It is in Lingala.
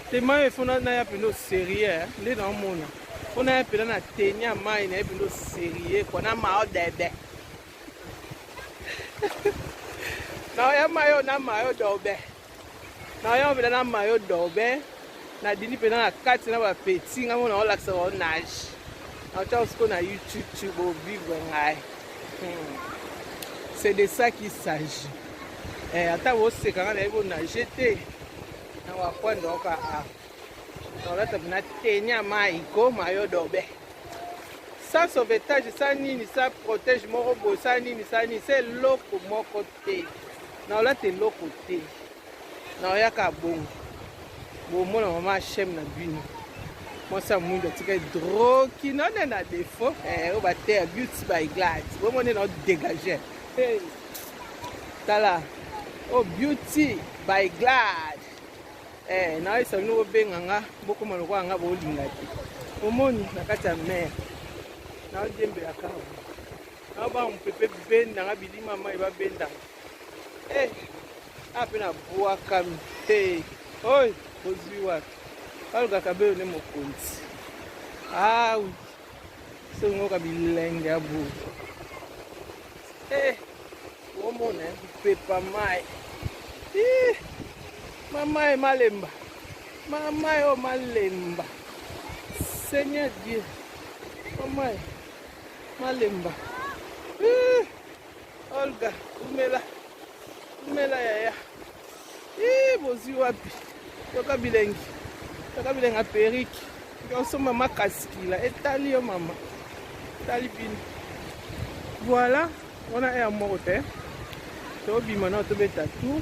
Tellement il faut na ya pino sérieux les dans mona. On a pino na tenya mai na pino sérieux ko na ma odebe. Na ya mayo na mayo dobe. Na ya pino na mayo dobe. Na dini pino na kati na ba petit nga mona ola sa on nage. Na cha usko na YouTube au vivre ngai. C'est de ça qu'il s'agit. Ata wo se kanga na ibo na jeter. Na wakwenda oka a. Na lata bina tenya mai ko mayo dobe. Ça sauvetage ça nini ça protège mon robot ça nini c'est loko moko te. Na lata loko te. Na yaka bon. Bon mona mama chem na bino. Moi ça mundo tika droki non na défaut. O ba te beauty by glad. Bon mona no dégager. Hey. Tala. Oh beauty by glad. Na isa no benganga boko maloko nga bo lingati. Omoni na kati ya mer. Na jembe ya kawa. Na ba mpepe benda nga bilima mai ba benda. Apena boa kam. Oi, oziwa. Olga Cabelo ne Mokonzi. Oui. So ngoka bilenge abu. Omona pepa mai. Mama est malemba. Mama est malemba. Seigneur Dieu. Mama est malemba. Olga, umela. Umela yaya. Bozi wapi. Toka bilengi. Toka bilenga Perruque. Yoso mama kaskila. Etali yo mama. Etali pini. Voilà. On a un mot. Tobi maintenant to beta tout.